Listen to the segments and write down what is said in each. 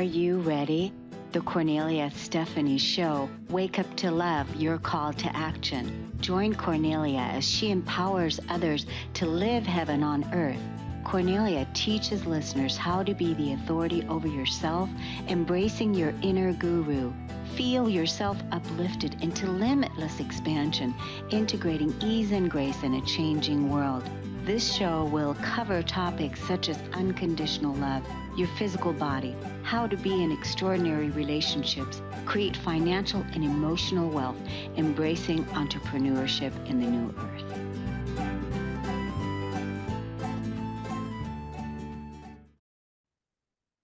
you ready? The Cornelia Stephanie Show, Wake Up to Love, your call to action. Join Cornelia as she empowers others to live heaven on earth. Cornelia teaches listeners how to be the authority over yourself, embracing your inner guru. Feel yourself uplifted into limitless expansion, integrating ease and grace in a changing world. This show will cover topics such as unconditional love, your physical body, how to be in extraordinary relationships, create financial and emotional wealth, embracing entrepreneurship in the new earth.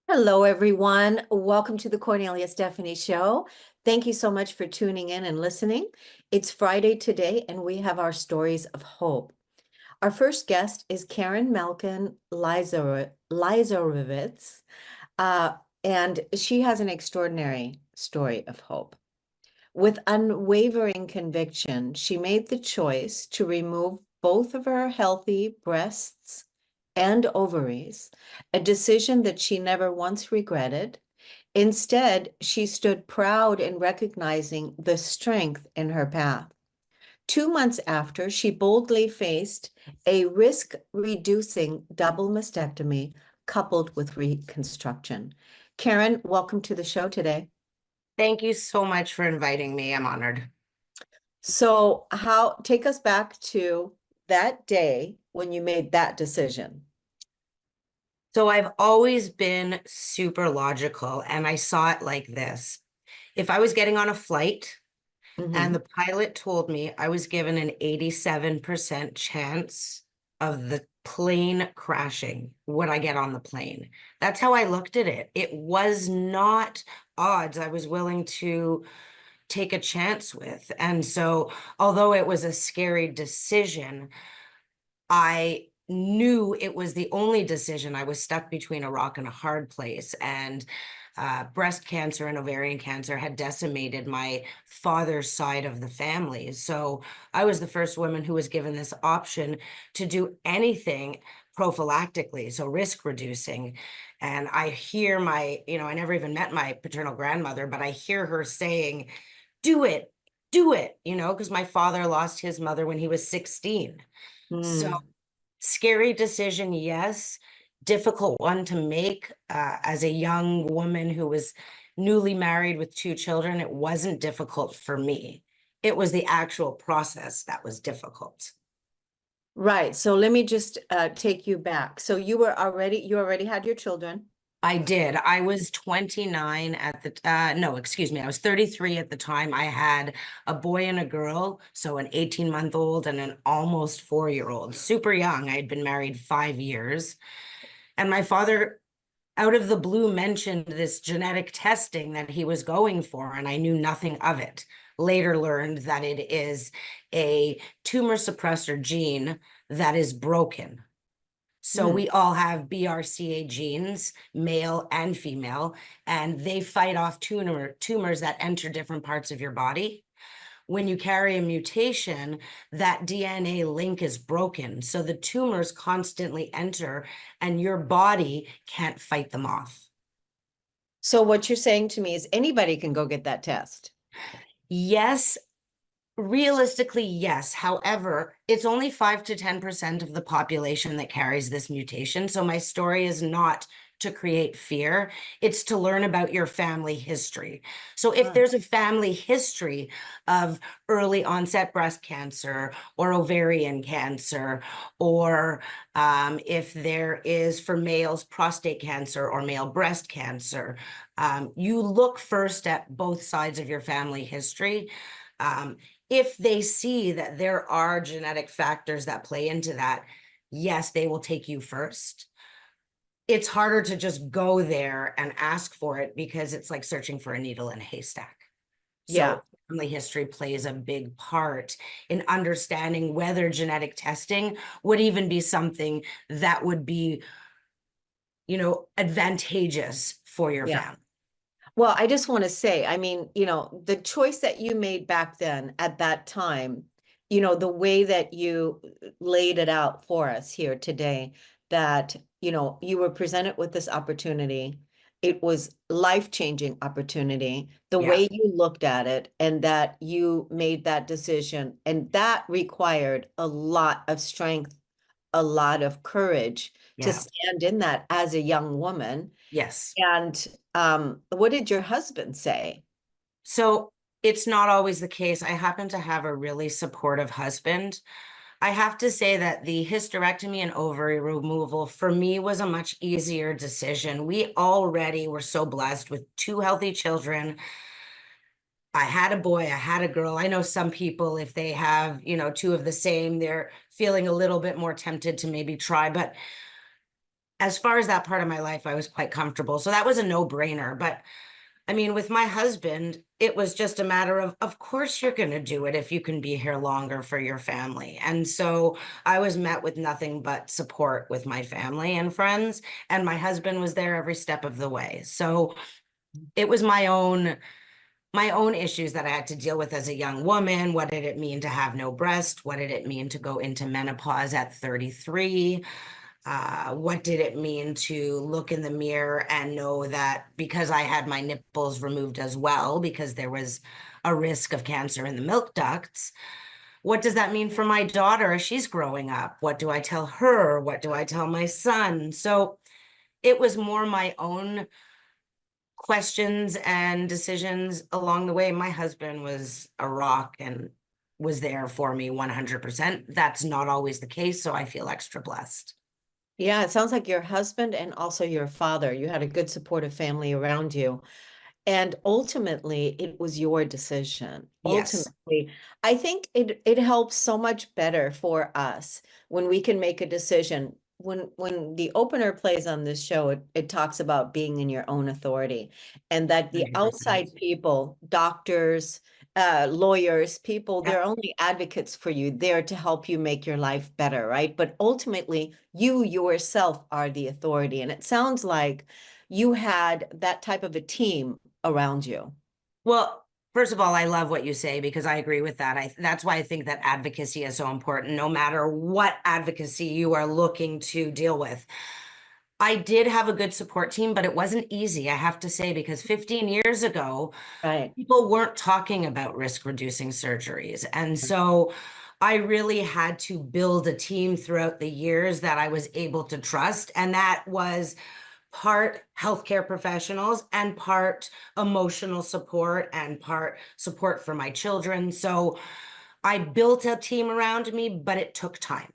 Hello, everyone. Welcome to the Cornelia Stephanie Show. Thank you so much for tuning in and listening. It's Friday today, and we have our stories of hope. Our first guest is Karen Malkin Lizarowitz, and she has an extraordinary story of hope. With unwavering conviction, she made the choice to remove both of her healthy breasts and ovaries, a decision that she never once regretted. Instead, she stood proud in recognizing the strength in her path. 2 months after, she boldly faced a risk-reducing double mastectomy coupled with reconstruction. Karen, welcome to the show today. Thank you so much for inviting me. I'm honored. So take us back to that day when you made that decision. So I've always been super logical, and I saw it like this. If I was getting on a flight and the pilot told me I was given an 87% chance of the plane crashing, would I get on the plane? That's how I looked at it. It was not odds I was willing to take a chance with. And so, although it was a scary decision, I knew it was the only decision. I was stuck between a rock and a hard place, and breast cancer and ovarian cancer had decimated my father's side of the family. So I was the first woman who was given this option to do anything prophylactically, so risk reducing. And I hear I never even met my paternal grandmother, but I hear her saying, do it, because my father lost his mother when he was 16. So scary decision, yes. Difficult one to make as a young woman who was newly married with 2 children. It wasn't difficult for me. It was the actual process that was difficult. Right. So let me just take you back. So you already had your children. I did. I was 29 at the, no, excuse me. I was 33 at the time. I had a boy and a girl, so an 18-month-old and an almost 4-year-old, super young. I had been married 5 years. And my father, out of the blue, mentioned this genetic testing that he was going for, and I knew nothing of it. Later learned that it is a tumor suppressor gene that is broken. So we all have BRCA genes, male and female, and they fight off tumors that enter different parts of your body. When you carry a mutation, that DNA link is broken. So the tumors constantly enter and your body can't fight them off. So what you're saying to me is anybody can go get that test. Yes. Realistically, yes. However, it's only 5 to 10% of the population that carries this mutation. So my story is not to create fear. It's to learn about your family history. So if there's a family history of early onset breast cancer or ovarian cancer, or if there is for males prostate cancer or male breast cancer, you look first at both sides of your family history. If they see that there are genetic factors that play into that, yes, they will take you first. It's harder to just go there and ask for it because it's like searching for a needle in a haystack. Yeah. So family history plays a big part in understanding whether genetic testing would even be something that would be, advantageous for your family. Well, I just want to say, I mean, the choice that you made back then at that time, the way that you laid it out for us here today, that, you were presented with this opportunity, it was life-changing opportunity, the Yeah, way you looked at it and that you made that decision. And that required a lot of strength, a lot of courage to yeah, stand in that as a young woman. yes. And what did your husband say? So it's not always the case. I happen to have a really supportive husband. I have to say that the hysterectomy and ovary removal for me was a much easier decision. We already were so blessed with two healthy children. I had a boy, I had a girl. I know some people, if they have, two of the same, they're feeling a little bit more tempted to maybe try. But as far as that part of my life, I was quite comfortable. So that was a no-brainer. But I mean, with my husband, it was just a matter of course, you're going to do it if you can be here longer for your family. And so I was met with nothing but support with my family and friends, and my husband was there every step of the way. So it was my own issues that I had to deal with as a young woman. What did it mean to have no breast? What did it mean to go into menopause at 33? What did it mean to look in the mirror and know that because I had my nipples removed as well, because there was a risk of cancer in the milk ducts, what does that mean for my daughter as she's growing up? What do I tell her? What do I tell my son? So it was more my own questions and decisions along the way. My husband was a rock and was there for me 100%. That's not always the case, so I feel extra blessed. Yeah, it sounds like your husband and also your father, you had a good supportive family around you. And ultimately, it was your decision. Yes. Ultimately, I think it helps so much better for us when we can make a decision. When the opener plays on this show, it talks about being in your own authority and that the 100%. outside people, doctors, lawyers, people, Yeah. they're only advocates for you, there to help you make your life better, right? But ultimately, you yourself are the authority. And it sounds like you had that type of a team around you. Well, first of all, I love what you say because I agree with that. That's why I think that advocacy is so important, no matter what advocacy you are looking to deal with. I did have a good support team, but it wasn't easy, I have to say, because 15 years ago, Right. people weren't talking about risk reducing surgeries. And so I really had to build a team throughout the years that I was able to trust. And that was part healthcare professionals and part emotional support and part support for my children. So I built a team around me, but it took time.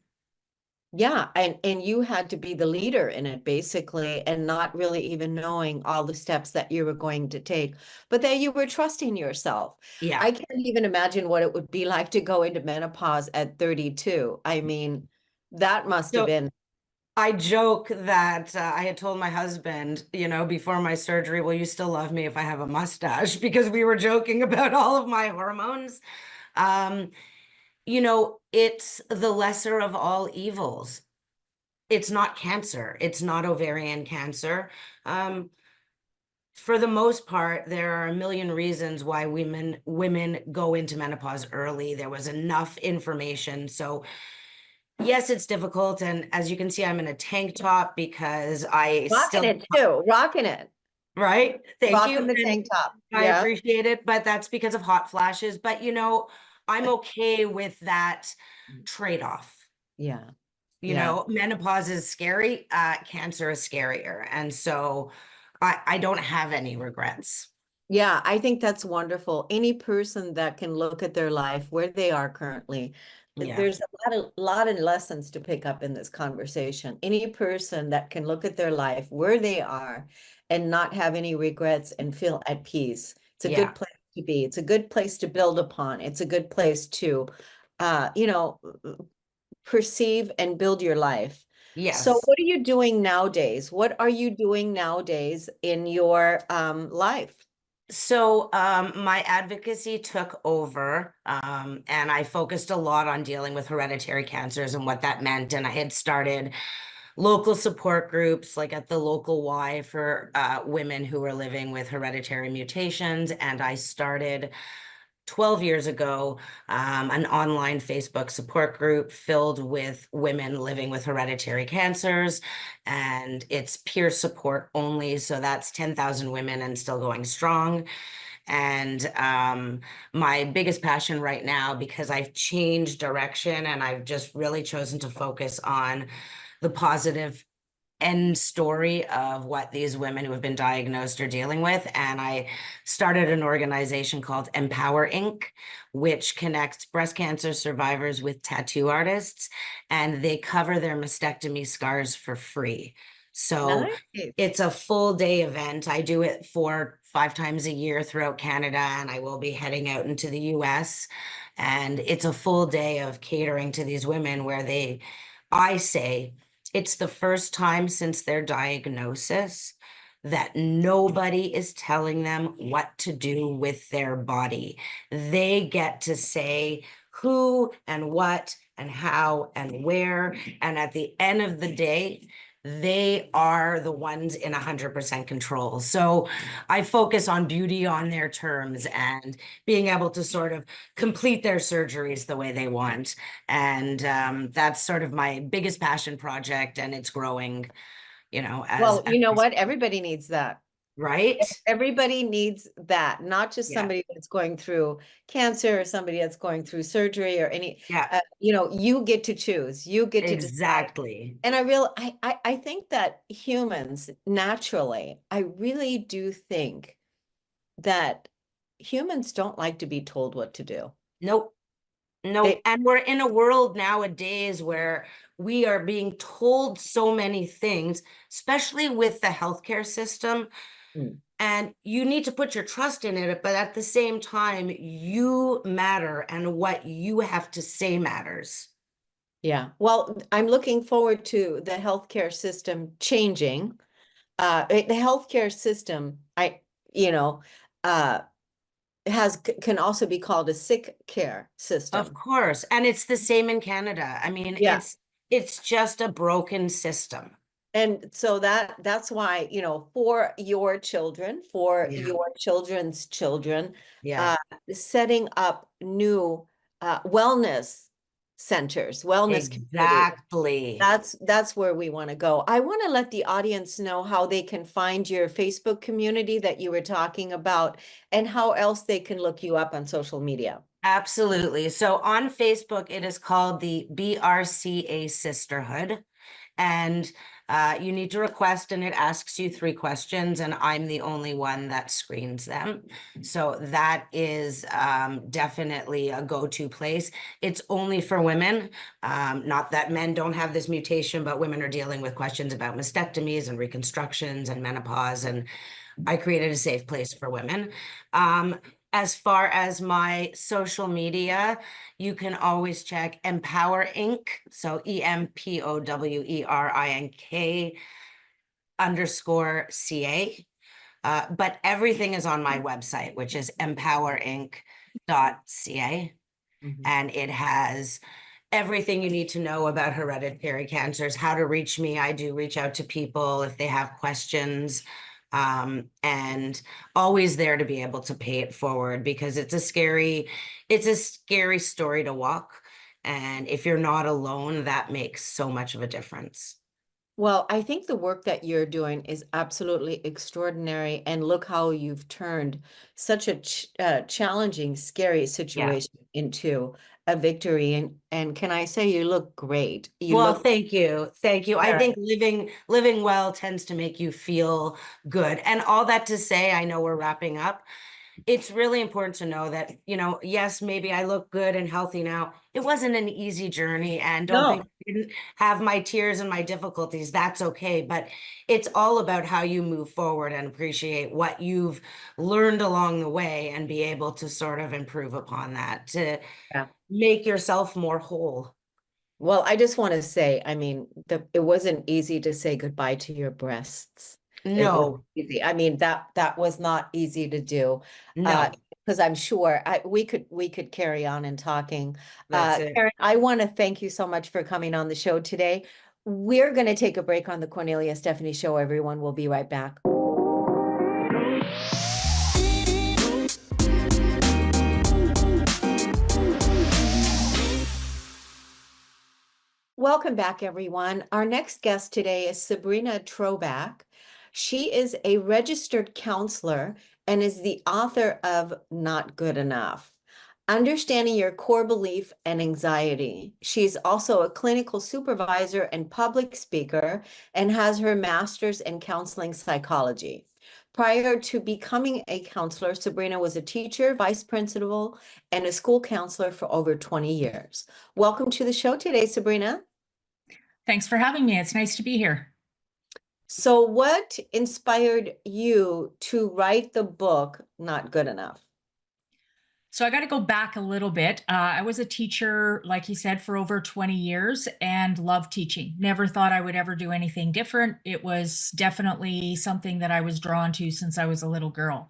Yeah, and you had to be the leader in it basically, and not really even knowing all the steps that you were going to take, but that you were trusting yourself. Yeah. I can't even imagine what it would be like to go into menopause at 32. I mean, that must have So been, I joke that I had told my husband, before my surgery, will you still love me if I have a mustache? Because we were joking about all of my hormones. Um, it's the lesser of all evils. It's not cancer. It's not ovarian cancer. Um, for the most part, there are a million reasons why women go into menopause early. There was enough information. So yes, it's difficult. And as you can see, I'm in a tank top because I rocking still, it too, rocking it, right? Thank rocking you. the And tank top. I Yeah, appreciate it, but that's because of hot flashes. But I'm okay with that trade-off. yeah, yeah. Menopause is scary, cancer is scarier. And so I don't have any regrets. Yeah, I think that's wonderful. Any person that can look at their life where they are currently, Yeah. there's a lot of lessons to pick up in this conversation. Any person that can look at their life where they are and not have any regrets and feel at peace. It's a Yeah. good place to be. It's a good place to build upon. It's a good place to uh, you know, perceive and build your life. So Yes. what are you doing nowadays? What are you doing nowadays in your life? So my advocacy took over, and I focused a lot on dealing with hereditary cancers and what that meant. And I had started local support groups, like at the local Y for women who were living with hereditary mutations. And I started 12 years ago, an online Facebook support group filled with women living with hereditary cancers, and it's peer support only. So that's 10,000 women and still going strong. And my biggest passion right now, because I've changed direction and I've just really chosen to focus on the positive end story of what these women who have been diagnosed are dealing with. And I started an organization called Empower Inc., which connects breast cancer survivors with tattoo artists, and they cover their mastectomy scars for free. So Nice. it's a full day event. I do it 5 times a year throughout Canada, and I will be heading out into the US. And it's a full day of catering to these women where I say, it's the first time since their diagnosis that nobody is telling them what to do with their body. They get to say who and what and how and where. And at the end of the day, they are the ones in 100% control. So I focus on beauty on their terms and being able to sort of complete their surgeries the way they want. And that's sort of my biggest passion project, and it's growing, Well, you know what? Everybody needs that. right? Everybody needs that, not just Yeah. somebody that's going through cancer or somebody that's going through surgery or any, Yeah, you get to choose, you get to decide. exactly. And I think that humans naturally, I really do think that humans don't like to be told what to do. Nope. Nope. They, And we're in a world nowadays where we are being told so many things, especially with the healthcare system. Mm. And you need to put your trust in it, but at the same time, you matter, and what you have to say matters. Yeah, well, I'm looking forward to the healthcare system changing. The healthcare system, you know, uh, can also be called a sick care Of system. course. And it's the same in Canada. I mean, Yeah. it's just a broken system. And so that's why, for your children, for Yeah. your children's children, Yeah. setting up new wellness centers, wellness communities. Exactly. That's where we want to go. I want to let the audience know how they can find your Facebook community that you were talking about and how else they can look you up on social media. Absolutely. So on Facebook, it is called the BRCA Sisterhood. And you need to request, and it asks you 3 questions, and I'm the only one that screens them. So that is definitely a go-to place. It's only for women. Not that men don't have this mutation, but women are dealing with questions about mastectomies and reconstructions and menopause, and I created a safe place for women. As far as my social media, you can always check Empower Inc. So EMPOWERINK _CA. But everything is on my website, which is empowerinc.ca. And it has everything you need to know about hereditary cancers, how to reach me. I do reach out to people if they have questions. And always there to be able to pay it forward, because it's a scary story to walk. And if you're not alone, that makes so much of a difference. Well, I think the work that you're doing is absolutely extraordinary. And look how you've turned such a challenging, scary situation into a victory. And can I say you look great? You Well, look thank you. Thank you. I think living well tends to make you feel good. And all that to say, I know we're wrapping up. It's really important to know that, yes, maybe I look good and healthy now. It wasn't an easy journey, and don't think no. I didn't have my tears and my difficulties. That's okay. But it's all about how you move forward and appreciate what you've learned along the way and be able to sort of improve upon that to Yeah. make yourself more whole. Well, I just want to say, I mean, it wasn't easy to say goodbye to your breasts. It was No, easy. I mean, that was not easy to do. no, Because I'm sure we could carry on and talking. that's it. Karen, I want to thank you so much for coming on the show today. We're going to take a break on the Cornelia Stephanie Show, everyone. We'll be right back. Welcome back, everyone. Our next guest today is Sabrina Troback. She is a registered counselor and is the author of Not Good Enough: Understanding Your Core Belief and Anxiety. She's also a clinical supervisor and public speaker and has her master's in counseling psychology. Prior to becoming a counselor, Sabrina was a teacher, vice principal, and a school counselor for over 20 years. Welcome to the show today, Sabrina. Thanks for having me. It's nice to be here. So what inspired you to write the book, Not Good Enough? So I got to go back a little bit. I was a teacher, like you said, for over 20 years and loved teaching. Never thought I would ever do anything different. It was definitely something that I was drawn to since I was a little girl.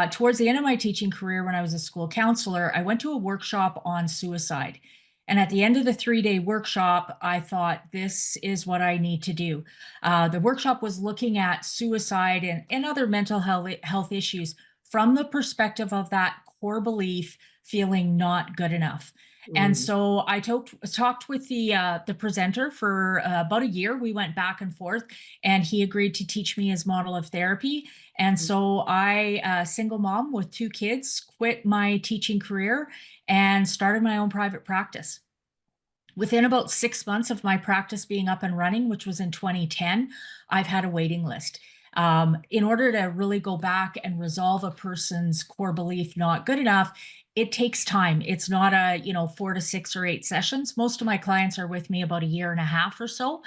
Towards the end of my teaching career, when I was a school counselor, I went to a workshop on suicide. And at the end of the 3-day workshop, I thought, this is what I need to do. The workshop was looking at suicide and other mental health issues from the perspective of that core belief, feeling not good enough. And so I talked with the presenter for about a year. We went back and forth, and he agreed to teach me his model of therapy. And so I, a single mom with 2 kids, quit my teaching career and started my own private practice. Within about 6 months of my practice being up and running, which was in 2010, I've had a waiting list. In order to really go back and resolve a person's core belief not good enough, it takes time. It's not a 4 to 6 or 8 sessions. Most of my clients are with me about a year and a half or so.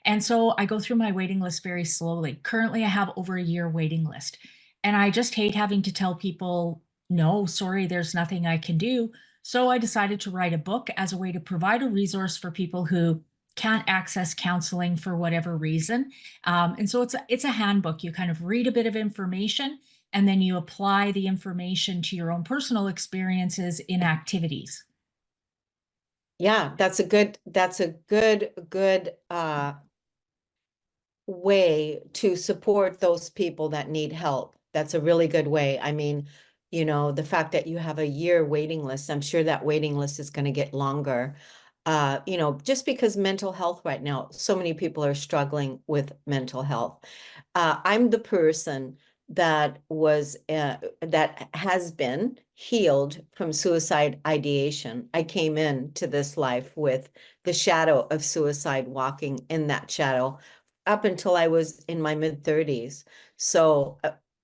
And so I go through my waiting list very slowly. Currently, I have over a year waiting list. And I just hate having to tell people, no, sorry, there's nothing I can do. So I decided to write a book as a way to provide a resource for people who can't access counseling for whatever reason. And so it's a handbook. You kind of read a bit of information, and then you apply the information to your own personal experiences in activities. Yeah, that's a good way to support those people that need help. That's a really good way. I mean, the fact that you have a year waiting list, I'm sure that waiting list is going to get longer. Just because mental health right now, so many people are struggling with mental health. I'm the person that has been healed from suicide ideation. I came into this life with the shadow of suicide, walking in that shadow up until I was in my mid-30s. So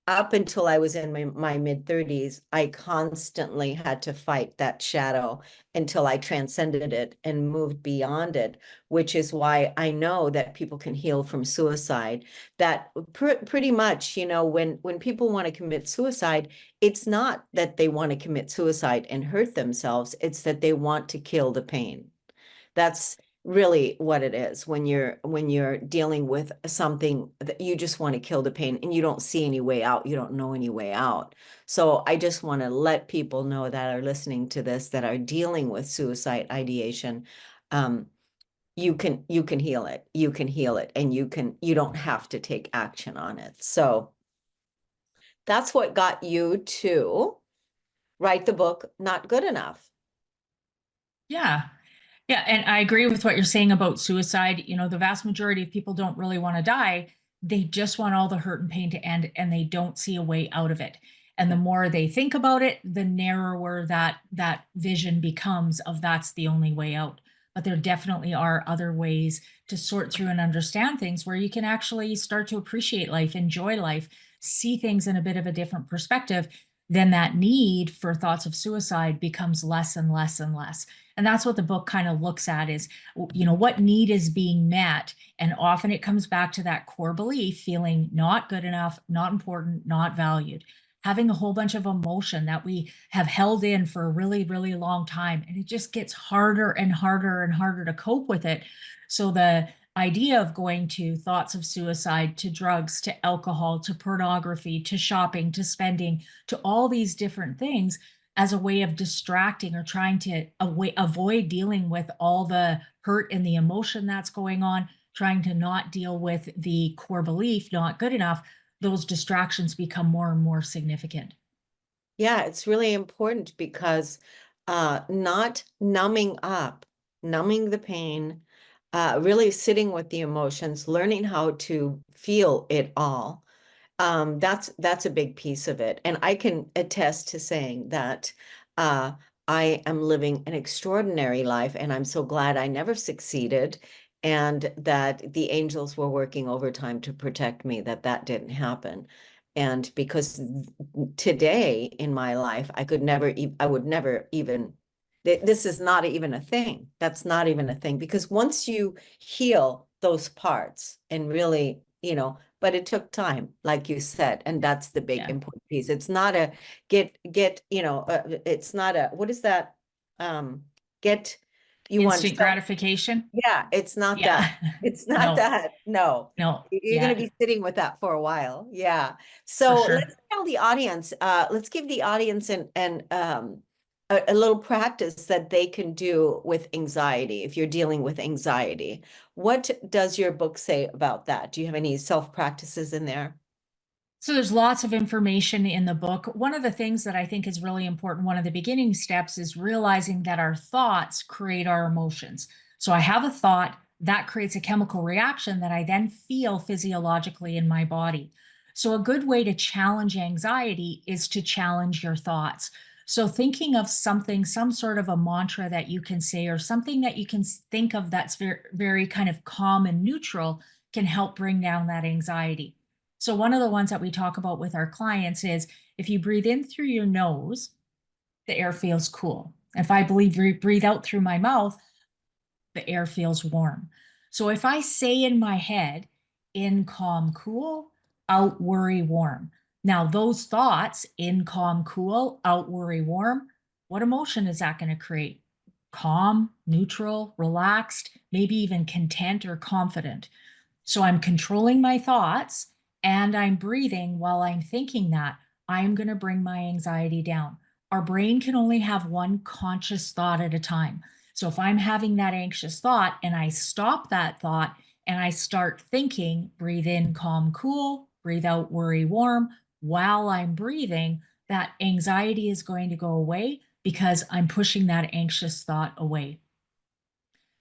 up until I was in my mid-30s, I constantly had to fight that shadow until I transcended it and moved beyond it, which is why I know that people can heal from suicide. That pretty much, when people want to commit suicide, it's not that they want to commit suicide and hurt themselves, it's that they want to kill the pain. That's really what it is when you're dealing with something that you just want to kill the pain and you don't see any way out, you don't know any way out. So I just want to let people know that are listening to this, that are dealing with suicide ideation, you can heal it. You can heal it, and you don't have to take action on it. So that's what got you to write the book, Not Good Enough. Yeah. Yeah, and I agree with what you're saying about suicide. The vast majority of people don't really want to die. They just want all the hurt and pain to end, and they don't see a way out of it. And the more they think about it, the narrower that vision becomes of that's the only way out. But there definitely are other ways to sort through and understand things where you can actually start to appreciate life, enjoy life, see things in a bit of a different perspective. Then that need for thoughts of suicide becomes less and less and less. And that's what the book kind of looks at is, what need is being met. And often it comes back to that core belief, feeling not good enough, not important, not valued, having a whole bunch of emotion that we have held in for a really, really long time. And it just gets harder and harder and harder to cope with it. So the idea of going to thoughts of suicide, to drugs, to alcohol, to pornography, to shopping, to spending, to all these different things as a way of distracting or trying to avoid dealing with all the hurt and the emotion that's going on, trying to not deal with the core belief, not good enough, those distractions become more and more significant. Yeah, it's really important because not numbing the pain, really sitting with the emotions, learning how to feel it all. That's a big piece of it. And I can attest to saying that uh, I am living an extraordinary life, and I'm so glad I never succeeded, and that the angels were working overtime to protect me, that that didn't happen. And because today in my life, I would never even, this is not even a thing. That's not even a thing, because once you heal those parts and really, but it took time, like you said, and that's the big Yeah. important piece. It's not a it's not a, what is that? Get, you want Instant gratification. yeah, it's not Yeah. that. It's not No, that. No. no. You're going to Yeah, be sitting with that for a while. Yeah. for So sure. let's tell the audience, let's give the audience and a little practice that they can do with anxiety if you're dealing with anxiety. What does your book say about that? Do you have any self practices in there? So there's lots of information in the book. One of the things that I think is really important, one of the beginning steps, is realizing that our thoughts create our emotions. So I have a thought that creates a chemical reaction that I then feel physiologically in my body. So a good way to challenge anxiety is to challenge your thoughts. So thinking of something, some sort of a mantra that you can say, or something that you can think of that's very, very kind of calm and neutral, can help bring down that anxiety. So one of the ones that we talk about with our clients is if you breathe in through your nose, the air feels cool. If I breathe out through my mouth, the air feels warm. So if I say in my head, in calm, cool, out worry, warm. Now those thoughts, in calm, cool, out worry, warm, what emotion is that going to create? Calm, neutral, relaxed, maybe even content or confident. So I'm controlling my thoughts and I'm breathing while I'm thinking that. I'm going to bring my anxiety down. Our brain can only have one conscious thought at a time. So if I'm having that anxious thought and I stop that thought and I start thinking, breathe in, calm, cool, breathe out, worry, warm, while I'm breathing, that anxiety is going to go away because I'm pushing that anxious thought away.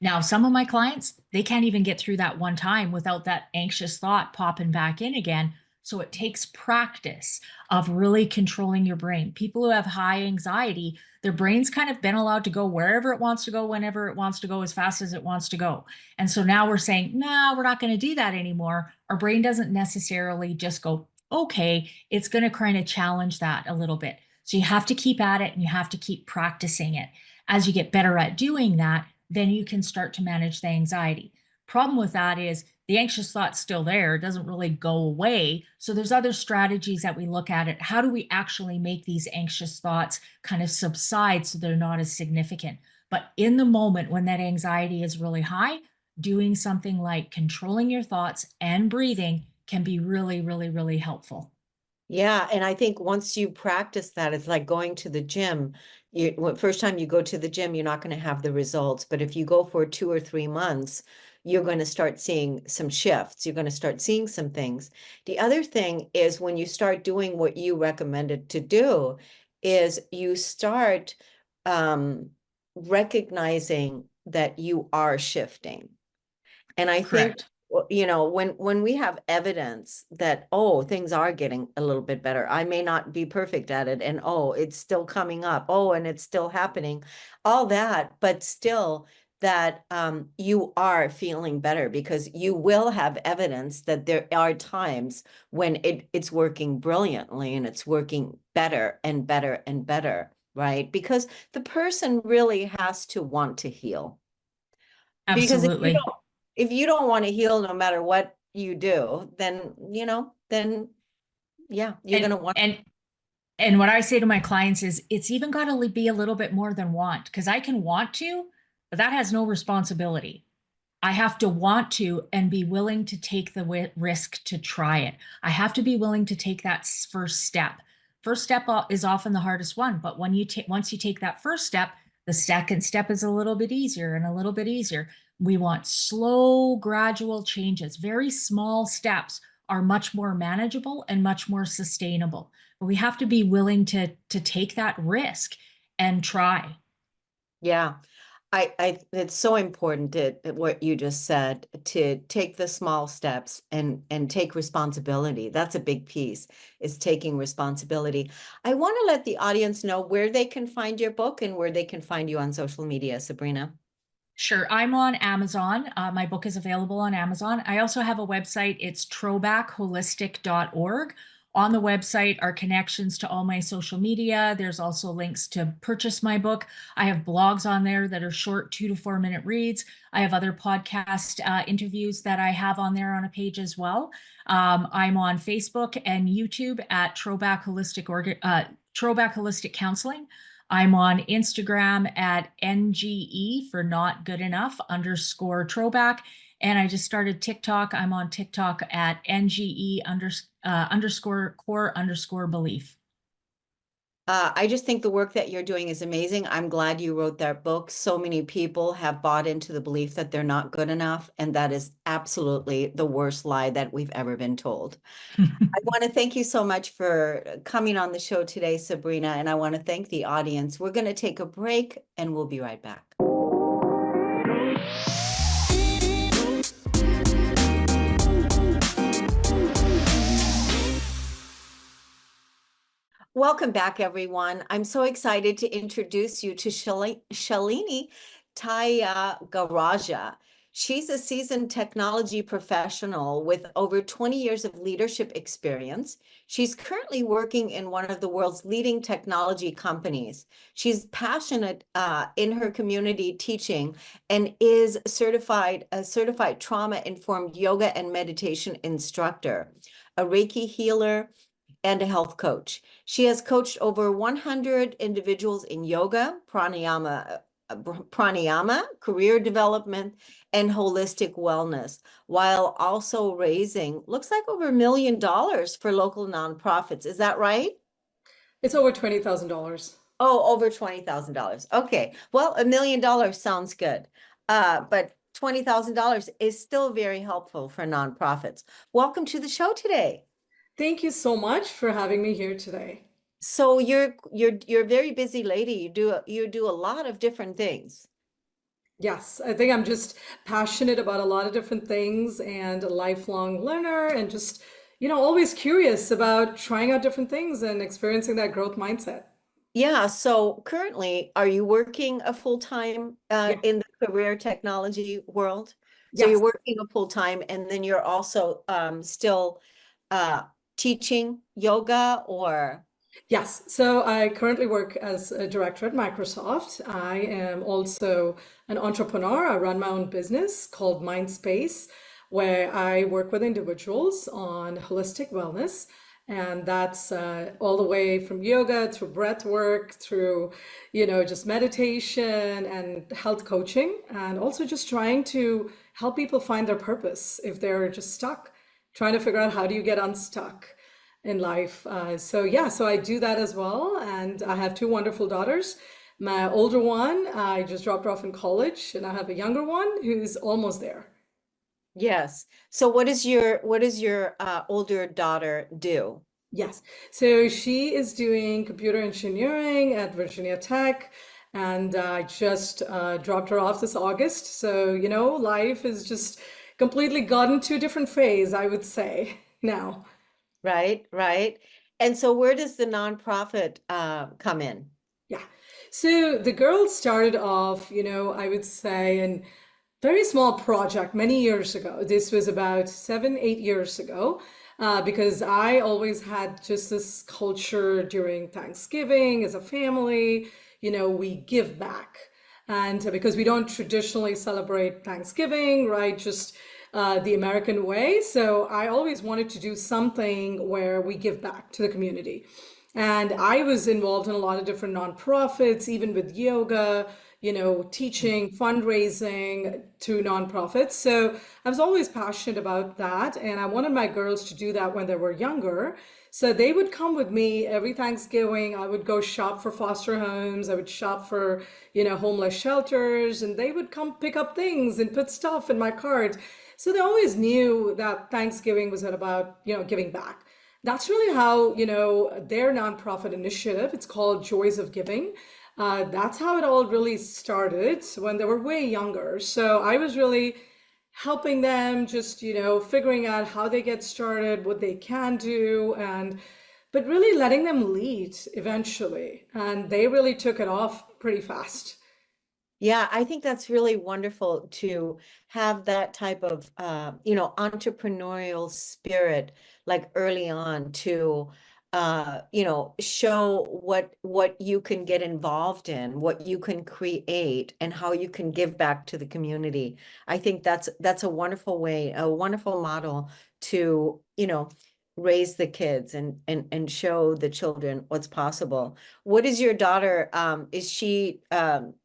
Now, some of my clients, they can't even get through that one time without that anxious thought popping back in again. So it takes practice of really controlling your brain. People who have high anxiety, their brain's kind of been allowed to go wherever it wants to go, whenever it wants to go, as fast as it wants to go. And so now we're saying, no, we're not going to do that anymore. Our brain doesn't necessarily just go, okay, it's going to kind of challenge that a little bit. So you have to keep at it and you have to keep practicing it. As you get better at doing that, then you can start to manage the anxiety. Problem with that is the anxious thought's still there, it doesn't really go away. So there's other strategies that we look at it. How do we actually make these anxious thoughts kind of subside so they're not as significant? But in the moment when that anxiety is really high, doing something like controlling your thoughts and breathing can be really, really, really helpful. Yeah, and I think once you practice that, it's like going to the gym. First time you go to the gym, you're not going to have the results. But if you go for 2 or 3 months, you're going to start seeing some shifts. You're going to start seeing some things. The other thing is when you start doing what you recommended to do, is you start recognizing that you are shifting. And I think, Correct. when we have evidence that, oh, things are getting a little bit better, I may not be perfect at it, and oh, it's still coming up, oh, and it's still happening, all that, but still that you are feeling better, because you will have evidence that there are times when it's working brilliantly and it's working better and better and better, right? Because the person really has to want to heal. Because Absolutely. if you don't want to heal no matter what you do, then yeah, you're And gonna want. and And what I say to my clients is it's even got to be a little bit more than want, because I can want to, but that has no responsibility. I have to want to and be willing to take the risk to try it. I have to be willing to take that first step. First step is often the hardest one, but when you once you take that first step, the second step is a little bit easier and a little bit easier. We want slow, gradual changes. Very small steps are much more manageable and much more sustainable. But we have to be willing to take that risk and try. Yeah, it's so important what you just said, to take the small steps and take responsibility. That's a big piece, is taking responsibility. I want to let the audience know where they can find your book and where they can find you on social media, Sabrina. Sure. I'm on Amazon. My book is available on Amazon. I also have a website. It's throwbackholistic.org. On the website are connections to all my social media. There's also links to purchase my book. I have blogs on there that are short 2 to 4 minute reads. I have other podcast interviews that I have on there on a page as well. I'm on Facebook and YouTube at Throwback Holistic Counseling. I'm on Instagram at NGE for not good enough _throwback. And I just started TikTok. I'm on TikTok at NGE underscore core underscore belief. I just think the work that you're doing is amazing. I'm glad you wrote that book. So many people have bought into the belief that they're not good enough, and that is absolutely the worst lie that we've ever been told. I want to thank you so much for coming on the show today, Sabrina, and I want to thank the audience. We're going to take a break and we'll be right back. Welcome back, everyone. I'm so excited to introduce you to Shalini Tyagaraja. She's a seasoned technology professional with over 20 years of leadership experience. She's currently working in one of the world's leading technology companies. She's passionate in her community teaching and is a certified trauma-informed yoga and meditation instructor, a Reiki healer, and a health coach. She has coached over 100 individuals in yoga, pranayama, career development, and holistic wellness, while also raising, looks like over $1 million for local nonprofits. Is that right? It's over $20,000. Oh, over $20,000. Okay. Well, $1 million sounds good. But $20,000 is still very helpful for nonprofits. Welcome to the show today. Thank you so much for having me here today. So you're a very busy lady. You do a lot of different things. Yes, I think I'm just passionate about a lot of different things and a lifelong learner and just, always curious about trying out different things and experiencing that growth mindset. Yeah. So currently, are you working a full-time Yeah. in the career technology world? So Yes. you're working a full-time, and then you're also still teaching yoga, or? Yes. So I currently work as a director at Microsoft. I am also an entrepreneur. I run my own business called Mindspace, where I work with individuals on holistic wellness. And that's all the way from yoga through breath work, through, just meditation and health coaching, and also just trying to help people find their purpose if they're just stuck, trying to figure out how do you get unstuck in life. So I do that as well. And I have 2 wonderful daughters. My older one, I just dropped her off in college, and I have a younger one who's almost there. Yes. So what does your older daughter do? Yes. So she is doing computer engineering at Virginia Tech, and I just dropped her off this August. So, life has just completely gotten to a different phase, I would say, now. Right, right. And so where does the nonprofit come in? Yeah. So the girls started off, I would say, in very small project many years ago. This was about 7, 8 years ago, because I always had just this culture during Thanksgiving as a family, we give back. And because we don't traditionally celebrate Thanksgiving, right? Just the American way. So I always wanted to do something where we give back to the community. And I was involved in a lot of different nonprofits, even with yoga, teaching, fundraising to nonprofits. So I was always passionate about that. And I wanted my girls to do that when they were younger. So they would come with me every Thanksgiving. I would go shop for foster homes. I would shop for, homeless shelters, and they would come pick up things and put stuff in my cart. So they always knew that Thanksgiving was about, giving back. That's really how, their nonprofit initiative, it's called Joys of Giving. That's how it all really started when they were way younger. So I was really helping them, just, figuring out how they get started, what they can do, but really letting them lead eventually. And they really took it off pretty fast. Yeah, I think that's really wonderful to have that type of, entrepreneurial spirit, like early on to, show what you can get involved in, what you can create, and how you can give back to the community. I think that's a wonderful way, a wonderful model to, raise the kids and show the children what's possible. What is your daughter? Is she,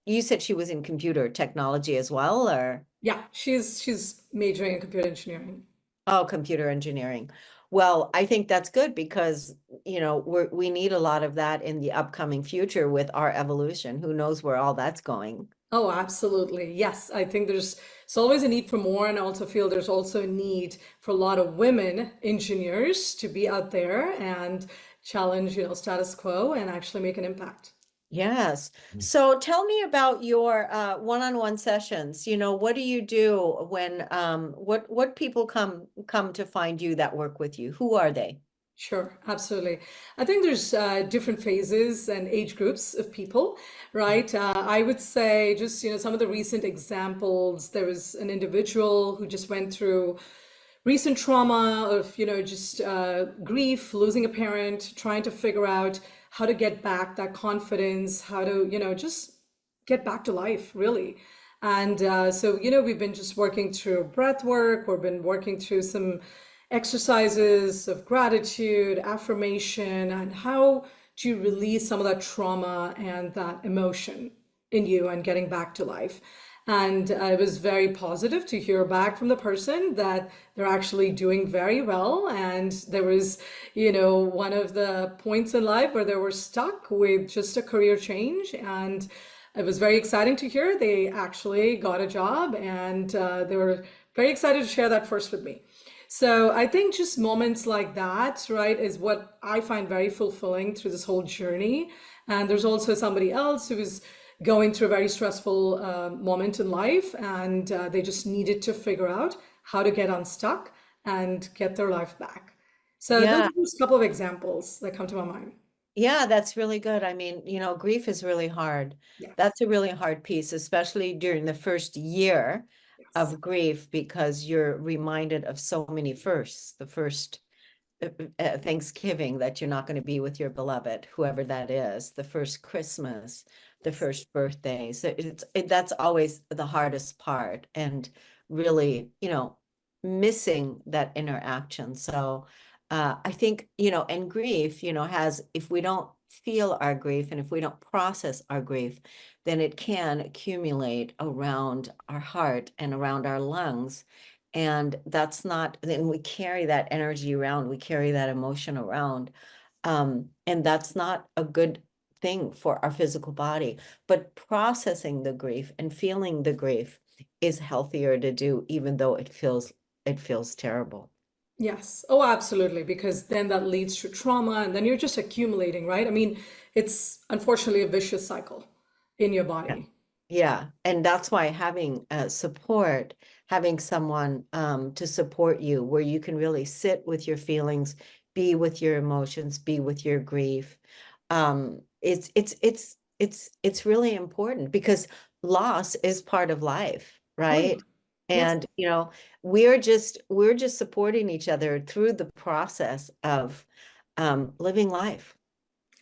you said she was in computer technology as well, or? Yeah, she's majoring in computer engineering. Oh, computer engineering. Well, I think that's good because, we need a lot of that in the upcoming future with our evolution. Who knows where all that's going? Oh, absolutely. Yes, I think there's always a need for more, and I also feel there's also a need for a lot of women engineers to be out there and challenge, status quo and actually make an impact. Yes. So tell me about your one-on-one sessions. What do you do when what people come to find you that work with you? Who are they? Sure, absolutely. I think there's different phases and age groups of people, right? I would say just, some of the recent examples. There was an individual who just went through recent trauma of, just grief, losing a parent, trying to figure out how to get back that confidence, how to, just get back to life, really. And so, we've been just working through breath work. We've been working through some exercises of gratitude, affirmation, and how to release some of that trauma and that emotion in you and getting back to life. And it was very positive to hear back from the person that they're actually doing very well. And there was, one of the points in life where they were stuck with just a career change. And it was very exciting to hear they actually got a job, and they were very excited to share that first with me. So I think just moments like that, right, is what I find very fulfilling through this whole journey. And there's also somebody else who is going through a very stressful moment in life, and they just needed to figure out how to get unstuck and get their life back. So those Yeah. are just a couple of examples that come to my mind. Yeah, that's really good. I mean, grief is really hard. Yes, That's a really hard piece, especially during the first year yes, of grief, because you're reminded of so many firsts. The first Thanksgiving that you're not going to be with your beloved, whoever that is, the first Christmas, the yes. first birthday. So that's always the hardest part, and really, missing that interaction. So I think, and grief, has, if we don't feel our grief and if we don't process our grief, then it can accumulate around our heart and around our lungs. And that's not, then we carry that energy around, we carry that emotion around. And that's not a good thing for our physical body. But processing the grief and feeling the grief is healthier to do, even though it feels terrible. Yes. Oh, absolutely. Because then that leads to trauma, and then you're just accumulating, right? I mean, it's unfortunately a vicious cycle in your Yeah. body. Yeah, and that's why having support, having someone to support you, where you can really sit with your feelings, be with your emotions, be with your grief. It's really important because loss is part of life, Oh, yeah. right? Yes. And we're just supporting each other through the process of living life.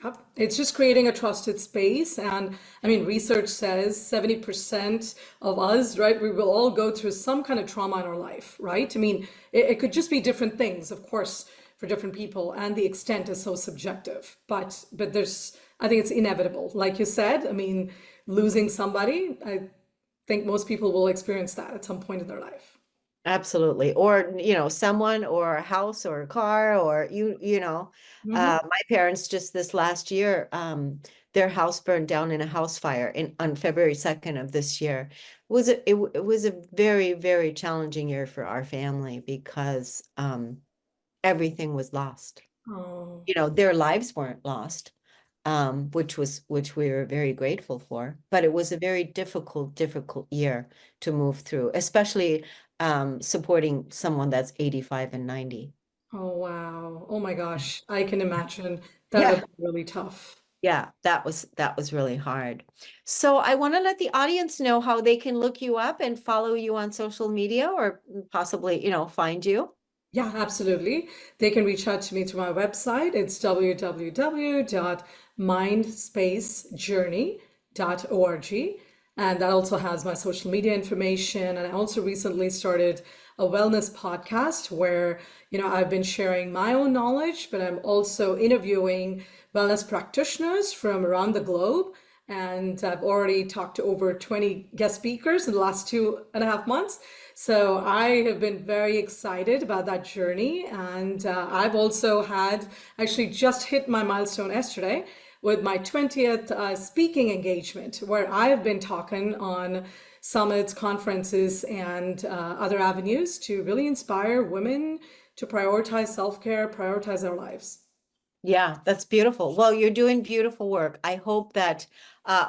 Yep. It's just creating a trusted space. And I mean, research says 70% of us, right, we will all go through some kind of trauma in our life, right? I mean, it could just be different things, of course, for different people, and the extent is so subjective. But there's, I think it's inevitable. Like you said, I mean, losing somebody, I think most people will experience that at some point in their life. Absolutely. Or, someone or a house or a car or Hmm. my parents just this last year, their house burned down in a house fire on February 2nd of this year. It was a very, very challenging year for our family because everything was lost. Oh, Their lives weren't lost, which we were very grateful for. But it was a very difficult year to move through, especially supporting someone that's 85 and 90. Oh, wow. Oh my gosh. I can imagine that would Yeah. have been really tough. Yeah, that was really hard. So I want to let the audience know how they can look you up and follow you on social media or possibly, find you. Yeah, absolutely. They can reach out to me through my website. It's www.mindspacejourney.org. And that also has my social media information. And I also recently started a wellness podcast where, I've been sharing my own knowledge, but I'm also interviewing wellness practitioners from around the globe. And I've already talked to over 20 guest speakers in the last 2.5 months. So I have been very excited about that journey. And I've also actually just hit my milestone yesterday with my 20th speaking engagement, where I have been talking on summits, conferences, and other avenues to really inspire women to prioritize self-care, prioritize their lives. Yeah, that's beautiful. Well, you're doing beautiful work. I hope that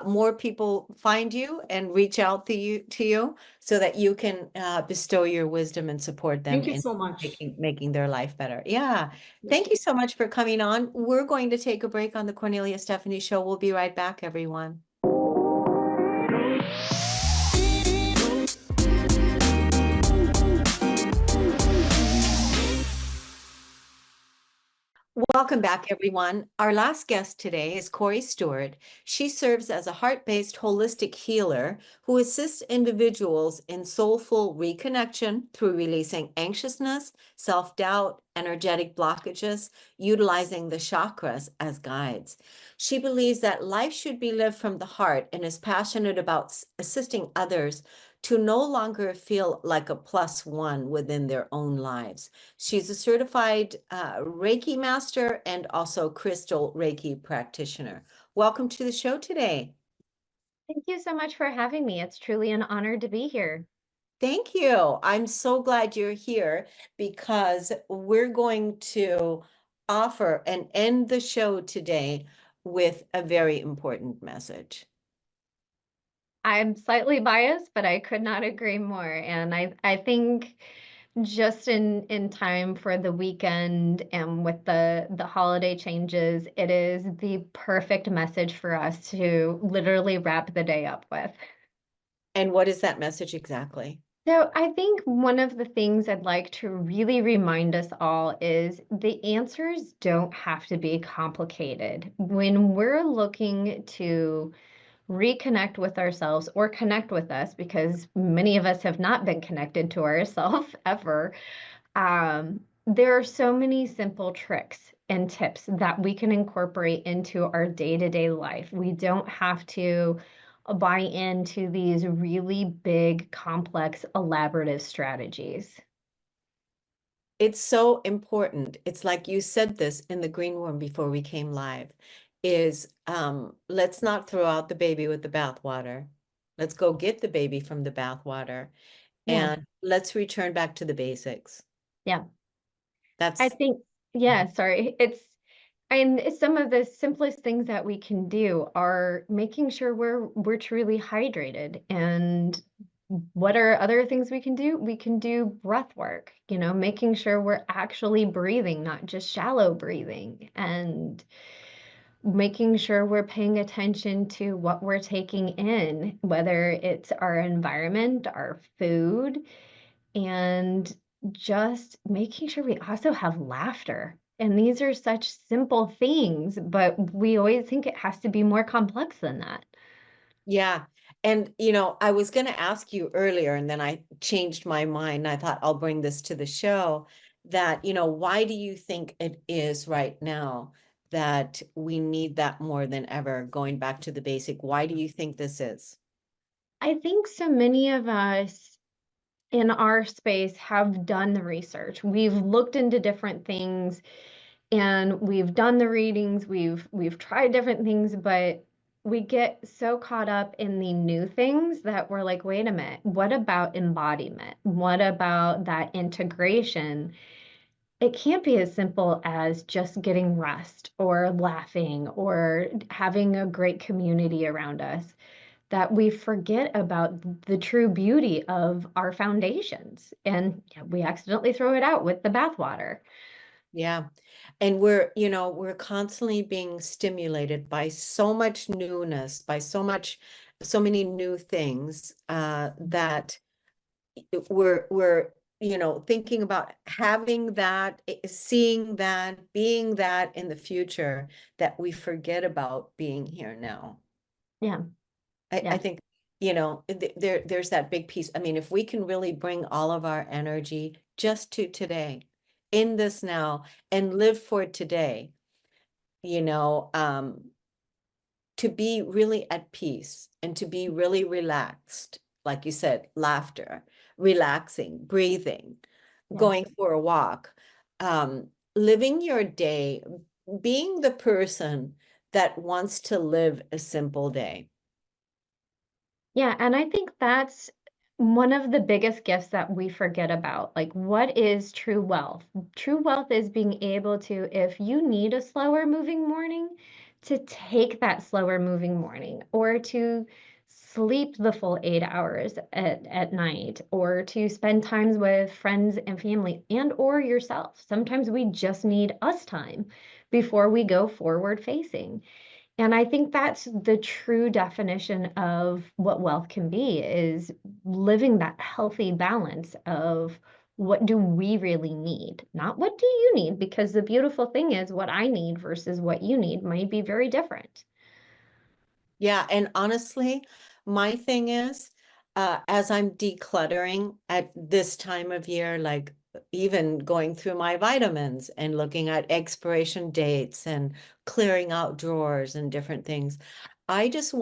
more people find you and reach out to you so that you can bestow your wisdom and support them Thank you in so much. making their life better. Yeah. Yeah. Thank you so much for coming on. We're going to take a break on the Cornelia Stephanie Show. We'll be right back, everyone. Welcome back, everyone. Our last guest today is Corey Stewart. She serves as a heart-based holistic healer who assists individuals in soulful reconnection through releasing anxiousness, self-doubt, energetic blockages, utilizing the chakras as guides. She believes that life should be lived from the heart and is passionate about assisting others to no longer feel like a plus one within their own lives. She's a certified Reiki master and also crystal Reiki practitioner. Welcome to the show today. Thank you so much for having me. It's truly an honor to be here. Thank you. I'm so glad you're here because we're going to offer and end the show today with a very important message. I'm slightly biased, but I could not agree more. And I think just in time for the weekend and with the holiday changes, it is the perfect message for us to literally wrap the day up with. And what is that message exactly? So I think one of the things I'd like to really remind us all is the answers don't have to be complicated. When we're looking to reconnect with ourselves or connect with us, because many of us have not been connected to ourselves ever, there are so many simple tricks and tips that we can incorporate into our day-to-day life. We don't have to buy into these really big, complex, elaborative strategies. It's so important. It's like you said this in the green room before we came live, is let's not throw out the baby with the bathwater. Let's go get the baby from the bathwater Yeah. and let's return back to the basics. Yeah. I That's think, yeah, sorry. And some of the simplest things that we can do are making sure we're truly hydrated. And what are other things we can do? We can do breath work, making sure we're actually breathing, not just shallow breathing, and making sure we're paying attention to what we're taking in, whether it's our environment, our food, and just making sure we also have laughter. And these are such simple things, but we always think it has to be more complex than that. Yeah. And, I was going to ask you earlier, and then I changed my mind. I thought I'll bring this to the show that, why do you think it is right now that we need that more than ever, going back to the basic? Why do you think this is? I think so many of us in our space have done the research. We've looked into different things and we've done the readings, we've tried different things, but we get so caught up in the new things that we're like, wait a minute, what about embodiment? What about that integration? it can't be as simple as just getting rest or laughing or having a great community around us, that we forget about the true beauty of our foundations. And we accidentally throw it out with the bathwater. Yeah. And we're constantly being stimulated by so much newness, by so many new things, that we're thinking about having that, seeing that, being that in the future, that we forget about being here now. Yeah. I Yeah. think, there's that big piece. I mean, if we can really bring all of our energy just to today, in this now, and live for today, you know, to be really at peace and to be really relaxed, like you said, laughter, relaxing, breathing, Yeah. going for a walk, living your day, being the person that wants to live a simple day. Yeah, and I think that's one of the biggest gifts that we forget about. Like, what is true wealth? True wealth is being able to, if you need a slower moving morning, to take that slower moving morning, or to sleep the full 8 hours at night, or to spend times with friends and family and or yourself. Sometimes we just need us time before we go forward facing. And I think that's the true definition of what wealth can be, is living that healthy balance of what do we really need, not what do you need, because the beautiful thing is what I need versus what you need might be very different. Yeah, and honestly, my thing is, as I'm decluttering at this time of year, like even going through my vitamins and looking at expiration dates and clearing out drawers and different things, I'm just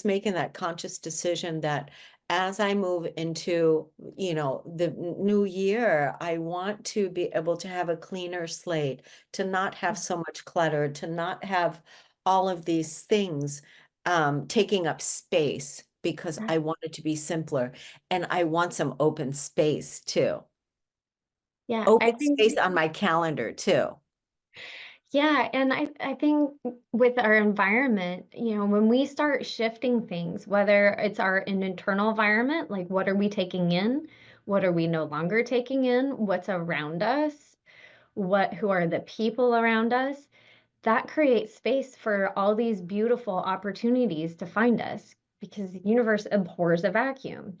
making that conscious decision that as I move into, the new year, I want to be able to have a cleaner slate, to not have so much clutter, to not have all of these things taking up space, because I want it to be simpler, and I want some open space too. Yeah, I Open think space on my calendar too. Yeah, and I think with our environment, when we start shifting things, whether it's an internal environment, like what are we taking in, what are we no longer taking in, what's around us, who are the people around us, that creates space for all these beautiful opportunities to find us, because the universe abhors a vacuum.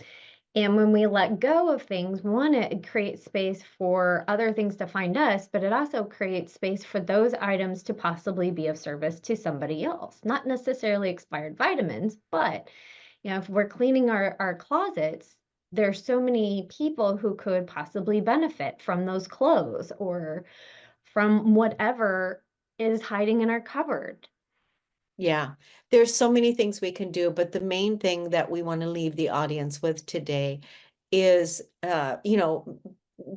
And when we let go of things, one, it creates space for other things to find us, but it also creates space for those items to possibly be of service to somebody else. Not necessarily expired vitamins, but if we're cleaning our closets, there's so many people who could possibly benefit from those clothes or from whatever is hiding in our cupboard. Yeah, there's so many things we can do, but the main thing that we want to leave the audience with today is,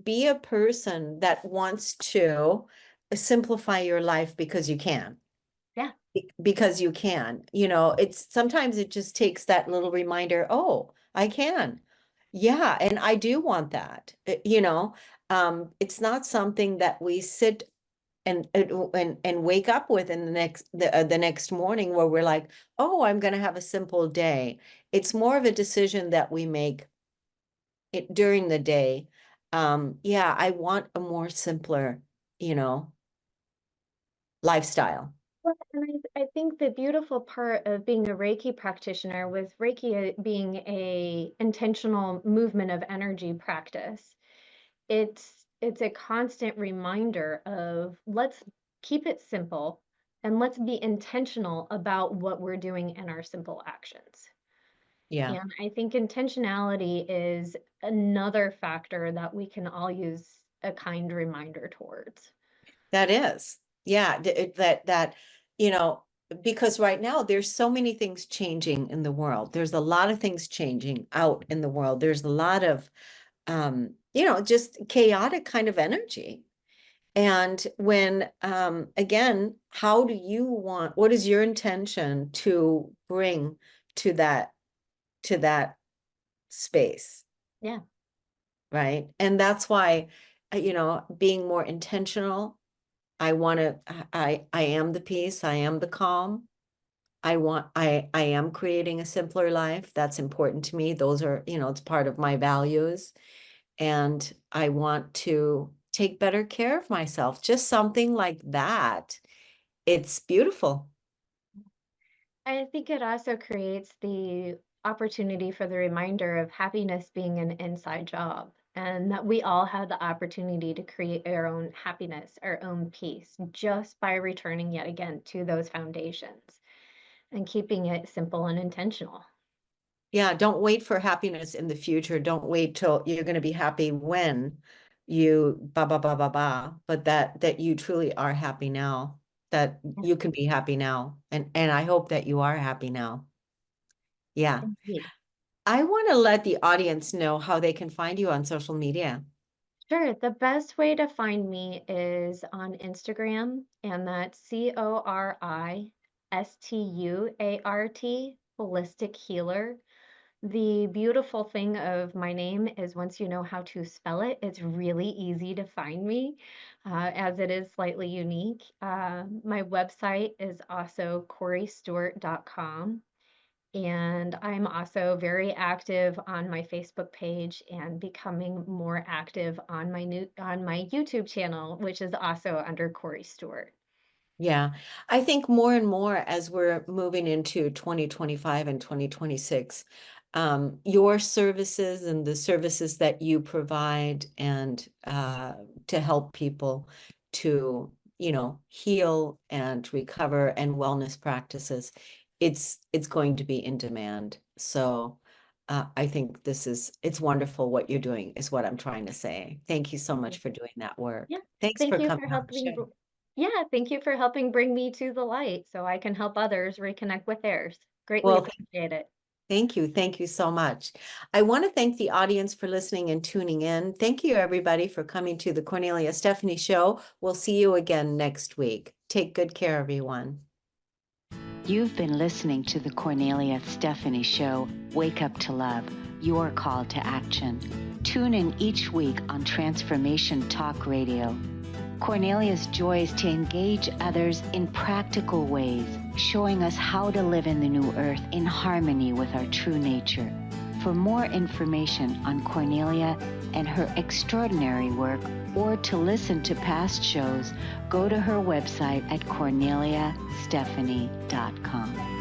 be a person that wants to simplify your life because you can. Yeah. Because you can, it's sometimes it just takes that little reminder, oh, I can. Yeah, and I do want that. It's not something that we sit and wake up with in the next morning where we're like, oh, I'm going to have a simple day. It's more of a decision that we make it during the day. Yeah, I want a more simpler, lifestyle. Well, and I think the beautiful part of being a Reiki practitioner, with Reiki being a intentional movement of energy practice, it's a constant reminder of, let's keep it simple and let's be intentional about what we're doing in our simple actions. Yeah. And I think intentionality is another factor that we can all use a kind reminder towards. That is. Yeah, that, you know, because right now there's so many things changing in the world. There's a lot of things changing out in the world. There's a lot of just chaotic kind of energy. And when again, what is your intention to bring to that space? Yeah. Right? And that's why being more intentional. I am the peace. I am the calm. I am creating a simpler life. That's important to me. Those are, it's part of my values. And I want to take better care of myself. Just something like that. It's beautiful. I think it also creates the opportunity for the reminder of happiness being an inside job, and that we all have the opportunity to create our own happiness, our own peace, just by returning yet again to those foundations and keeping it simple and intentional. Yeah, don't wait for happiness in the future. Don't wait till you're going to be happy when you but that you truly are happy now, that you can be happy now. And I hope that you are happy now. Yeah. Indeed. I want to let the audience know how they can find you on social media. Sure. The best way to find me is on Instagram, and that's CORISTUART, Holistic Healer. The beautiful thing of my name is once you know how to spell it, it's really easy to find me, as it is slightly unique. My website is also corystewart.com. And I'm also very active on my Facebook page and becoming more active on my YouTube channel, which is also under Corey Stewart. Yeah, I think more and more as we're moving into 2025 and 2026, your services and the services that you provide and to help people to, heal and recover and wellness practices, it's going to be in demand. So I think it's wonderful what you're doing is what I'm trying to say. Thank you so much for doing that work. Yeah, Thanks thank for you for coming on the helping. show. Yeah, thank you for helping bring me to the light so I can help others reconnect with theirs. Greatly Well, appreciate it. thank you. Thank you so much. I want to thank the audience for listening and tuning in. Thank you, everybody, for coming to the Cornelia Stephanie Show. We'll see you again next week. Take good care, everyone. You've been listening to the Cornelia Stephanie Show, Wake Up to Love, your call to action. Tune in each week on Transformation Talk Radio. Cornelia's joy is to engage others in practical ways, showing us how to live in the new earth in harmony with our true nature. For more information on Cornelia and her extraordinary work, or to listen to past shows, go to her website at corneliastephanie.com.